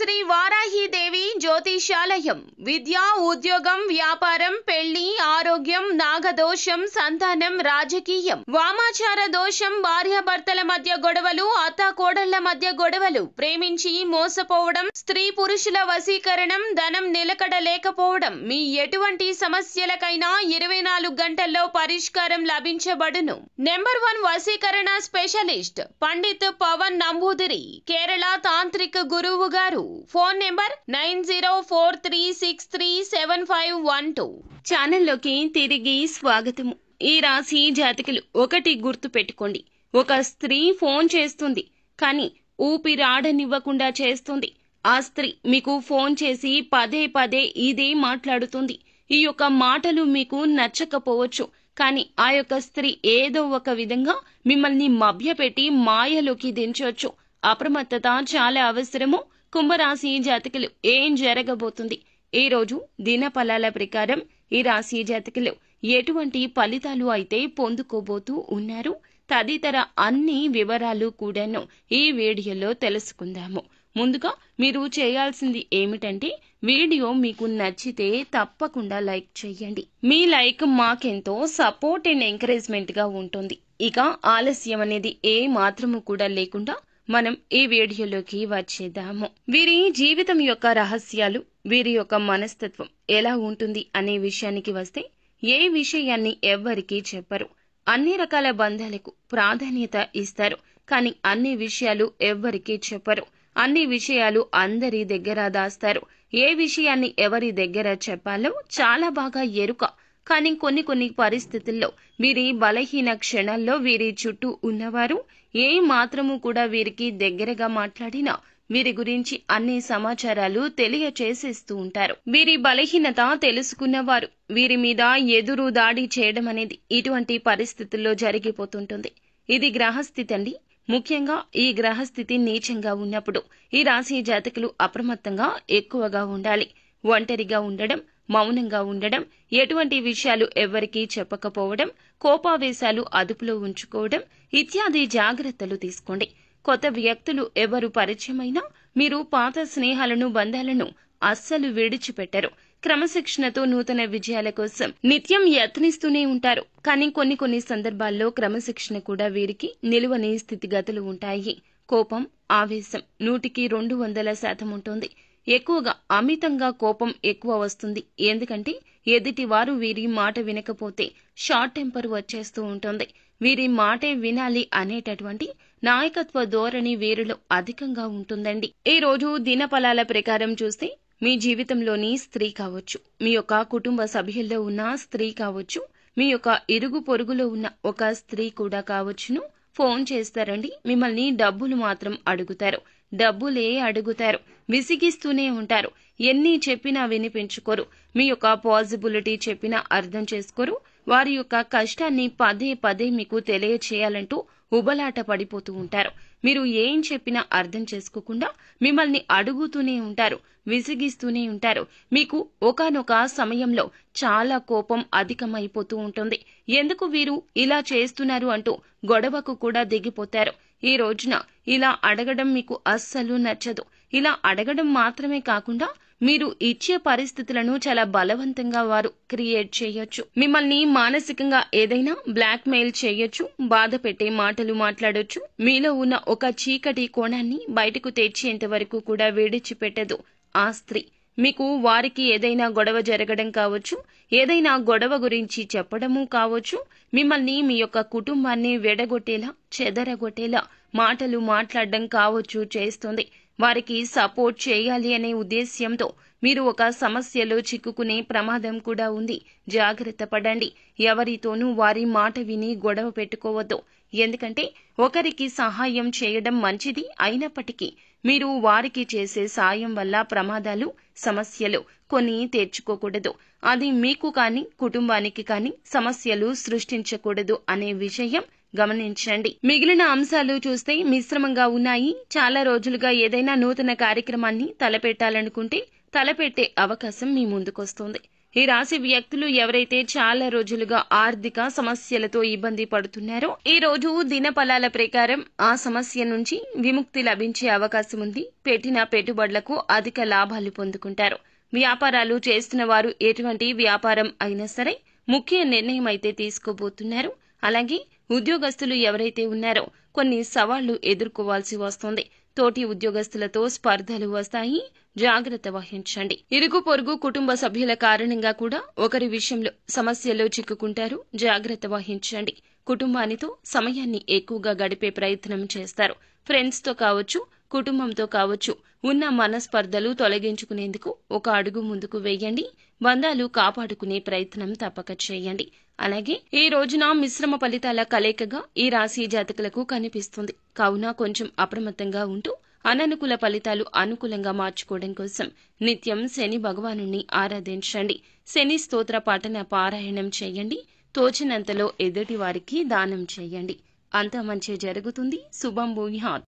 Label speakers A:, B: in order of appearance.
A: శ్రీ వారాహీదేవి జ్యోతిషాలయం విద్య, ఉద్యోగం, వ్యాపారం, పెళ్లి, ఆరోగ్యం, నాగదోషం, సంతానం, రాజకీయం, వామాచార దోషం, భార్యాభర్తల మధ్య గొడవలు, అత్తాకోడళ్ల మధ్య గొడవలు, ప్రేమించి మోసపోవడం, స్త్రీ పురుషుల వశీకరణం, ధనం నిలకడ లేకపోవడం, మీ ఎటువంటి సమస్యలకైనా 24 గంటల్లో పరిష్కారం లభించబడును. నెంబర్ 1 వశీకరణ స్పెషలిస్ట్ పండిత్ పవన్ నంబూదిరి, కేరళ తాంత్రిక గురువు గారు. Phone number 9043637512. ఛానల్లోకి తిరిగి స్వాగతము. ఈ రాశి జాతకులు ఒకటి గుర్తు పెట్టుకోండి. ఒక స్త్రీ ఫోన్ చేస్తుంది, కానీ ఊపిరాడనివ్వకుండా చేస్తుంది. ఆ స్త్రీ మీకు ఫోన్ చేసి పదే పదే ఇదే మాట్లాడుతుంది. ఈ యొక్క మాటలు మీకు నచ్చకపోవచ్చు, కానీ ఆ యొక్క స్త్రీ ఏదో ఒక విధంగా మిమ్మల్ని మభ్యపెట్టి మాయలోకి దించవచ్చు. అప్రమత్తత చాలా అవసరము. కుంభరాశి జాతకులు ఏం జరగబోతుంది? ఈ రోజు దినఫలాల ప్రకారం ఈ రాశి జాతకులు ఎటువంటి ఫలితాలు అయితే పొందుకోబోతూ ఉన్నారు, తదితర అన్ని వివరాలు కూడాను ఈ వీడియోలో తెలుసుకుందాము. ముందుగా మీరు చేయాల్సింది ఏమిటంటే, వీడియో మీకు నచ్చితే తప్పకుండా లైక్ చేయండి. మీ లైక్ మాకెంతో సపోర్ట్ అండ్ ఎంకరేజ్మెంట్ గా ఉంటుంది. ఇక ఆలస్యం అనేది ఏ మాత్రము కూడా లేకుండా మనం ఈ వీడియోలోకి వచ్చేద్దాము. వీరి జీవితం యొక్క రహస్యాలు, వీరి యొక్క మనస్తత్వం ఎలా ఉంటుంది అనే విషయానికి వస్తే, ఏ విషయాన్ని ఎవ్వరికీ చెప్పరు. అన్ని రకాల బంధాలకు ప్రాధాన్యత ఇస్తారు, కానీ అన్ని విషయాలు ఎవ్వరికీ చెప్పరు. అన్ని విషయాలు అందరి దగ్గర దాస్తారు. ఏ విషయాన్ని ఎవరి దగ్గర చెప్పాలో చాలా బాగా ఎరుక. కానీ కొన్ని పరిస్థితుల్లో వీరి బలహీన క్షణాల్లో వీరి చుట్టూ ఉన్నవారు ఏ మాత్రము కూడా వీరికి దగ్గరగా మాట్లాడినా వీరి గురించి అన్ని సమాచారాలు తెలియచేసేస్తూ ఉంటారు. వీరి బలహీనత తెలుసుకున్నవారు వీరి మీద ఎదురు దాడి చేయడం అనేది ఇటువంటి పరిస్థితుల్లో జరిగిపోతుంటుంది. ఇది గ్రహస్థితి అండి. ముఖ్యంగా ఈ గ్రహస్థితి నీచంగా ఉన్నప్పుడు ఈ రాశి జాతకులు అప్రమత్తంగా ఎక్కువగా ఉండాలి. ఒంటరిగా ఉండడం, మౌనంగా ఉండడం, ఎటువంటి విషయాలు ఎవ్వరికీ చెప్పకపోవడం, కోపావేశాలు అదుపులో ఉంచుకోవడం ఇత్యాది జాగ్రత్తలు తీసుకోండి. కొత్త వ్యక్తులు ఎవరు పరిచయమైనా మీరు పాత స్నేహాలను, బంధాలను అస్సలు విడిచిపెట్టరు. క్రమశిక్షణతో నూతన విజయాల కోసం నిత్యం యత్నిస్తూనే ఉంటారు. కానీ కొన్ని సందర్భాల్లో క్రమశిక్షణ కూడా వీరికి నిలువని స్థితిగతులు ఉంటాయి. కోపం, ఆవేశం 100కి 200% ఉంటుంది. ఎక్కువగా అమితంగా కోపం ఎక్కువ వస్తుంది. ఎందుకంటే ఎదుటివారు వీరి మాట వినకపోతే షార్ట్ టెంపర్ వచ్చేస్తూ ఉంటుంది. వీరి మాటే వినాలి అనేటటువంటి నాయకత్వ ధోరణి వీరిలో అధికంగా ఉంటుందండి. ఈ రోజు దినఫలాల ప్రకారం చూస్తే, మీ జీవితంలోని స్త్రీ కావచ్చు, మీ యొక్క కుటుంబ సభ్యుల్లో ఉన్న స్త్రీ కావచ్చు, మీ యొక్క ఇరుగు పొరుగులో ఉన్న ఒక స్త్రీ కూడా కావచ్చును, ఫోన్ చేస్తారండి. మిమ్మల్ని డబ్బులు మాత్రం అడుగుతారు. డబ్బులే అడుగుతారు. విసిగిస్తూనే ఉంటారు. ఎన్ని చెప్పినా వినిపించుకోరు. మీ యొక్క పాజిబిలిటీ చెప్పినా అర్థం చేసుకోరు. వారి యొక్క కష్టాన్ని పదే పదే మీకు తెలియచేయాలంటూ ఉబలాట పడిపోతూ ఉంటారు. మీరు ఏం చెప్పినా అర్థం చేసుకోకుండా మిమ్మల్ని అడుగుతూనే ఉంటారు, విసిగిస్తూనే ఉంటారు. మీకు ఒకానొక సమయంలో చాలా కోపం అధికమైపోతూ ఉంటుంది. ఎందుకు వీరు ఇలా చేస్తున్నారు అంటూ గొడవకు కూడా దిగిపోతారు. ఈ రోజున ఇలా అడగడం మీకు అస్సలు నచ్చదు. ఇలా అడగడం మాత్రమే కాకుండా మీరు ఇచ్చే పరిస్థితులను చాలా బలవంతంగా వారు క్రియేట్ చేయొచ్చు. మిమ్మల్ని మానసికంగా ఏదైనా బ్లాక్ మెయిల్ చేయొచ్చు, బాధ పెట్టే మాటలు మాట్లాడొచ్చు. మీలో ఉన్న ఒక చీకటి కోణాన్ని బయటకు తెచ్చేంత వరకు కూడా విడిచిపెట్టదు ఆ స్త్రీ. మీకు వారికి ఏదైనా గొడవ జరగడం కావచ్చు, ఏదైనా గొడవ గురించి చెప్పడము కావచ్చు, మిమ్మల్ని, మీ యొక్క కుటుంబాన్ని వెడగొట్టేలా, చెదరగొట్టేలా మాటలు మాట్లాడడం కావచ్చు చేస్తుంది. వారికి సపోర్ట్ చేయాలి అనే ఉద్దేశ్యంతో మీరు ఒక సమస్యలో చిక్కుకునే ప్రమాదం కూడా ఉంది. జాగ్రత్త పడండి. ఎవరితోనూ వారి మాట విని గొడవ పెట్టుకోవద్దు. ఎందుకంటే ఒకరికి సహాయం చేయడం మంచిది అయినప్పటికీ మీరు వారికి చేసే సాయం వల్ల ప్రమాదాలు, సమస్యలు కొన్ని తెచ్చుకోకూడదు. అది మీకు కానీ కుటుంబానికి కానీ సమస్యలు సృష్టించకూడదు అనే విషయం గమనించండి. మిగిలిన అంశాలు చూస్తే మిశ్రమంగా ఉన్నాయి. చాలా రోజులుగా ఏదైనా నూతన కార్యక్రమాన్ని తలపెట్టాలనుకుంటే తలపెట్టే అవకాశం మీ ముందుకొస్తుంది. ఈ రాశి వ్యక్తులు ఎవరైతే చాలా రోజులుగా ఆర్థిక సమస్యలతో ఇబ్బంది పడుతున్నారో ఈ రోజు దినఫలాల ప్రకారం ఆ సమస్య నుంచి విముక్తి లభించే అవకాశం ఉంది. పెట్టిన పెట్టుబడులకు అధిక లాభాలు పొందుకుంటారు. వ్యాపారాలు చేస్తున్న వారు ఎటువంటి వ్యాపారం అయినా సరే ముఖ్య నిర్ణయం అయితే తీసుకోబోతున్నారు. అలాగే ఉద్యోగస్తులు ఎవరైతే ఉన్నారో కొన్ని సవాళ్లు ఎదుర్కోవాల్సి వస్తుంది. తోటి ఉద్యోగస్తులతో స్పర్ధలు వస్తాయి. జాగ్రత్త వహించండి. ఇరుగు పొరుగు కుటుంబ సభ్యుల కారణంగా కూడా ఒకరి విషయంలో సమస్యలో చిక్కుకుంటారు. జాగ్రత్త వహించండి. కుటుంబానితో సమయాన్ని ఎక్కువగా గడిపే ప్రయత్నం చేస్తారు. ఫ్రెండ్స్ తో కావచ్చు, కుటుంబంతో కావచ్చు, ఉన్న మనస్పర్ధలు తొలగించుకునేందుకు ఒక అడుగు ముందుకు వేయండి. బంధాలు కాపాడుకునే ప్రయత్నం తప్పక చేయండి. అలాగే ఈ రోజున మిశ్రమ ఫలితాల కలయికగా ఈ రాశి జాతకులకు కనిపిస్తుంది. కావున కొంచెం అప్రమత్తంగా ఉంటూ అననుకూల ఫలితాలు అనుకూలంగా మార్చుకోవడం కోసం నిత్యం శని భగవానుణ్ణి ఆరాధించండి. శని స్తోత్ర పఠన పారాయణం చేయండి. తోచినంతలో ఎదుటి వారికి దానం చేయండి. అంతా మంచి జరుగుతుంది. శుభం భూయాత్.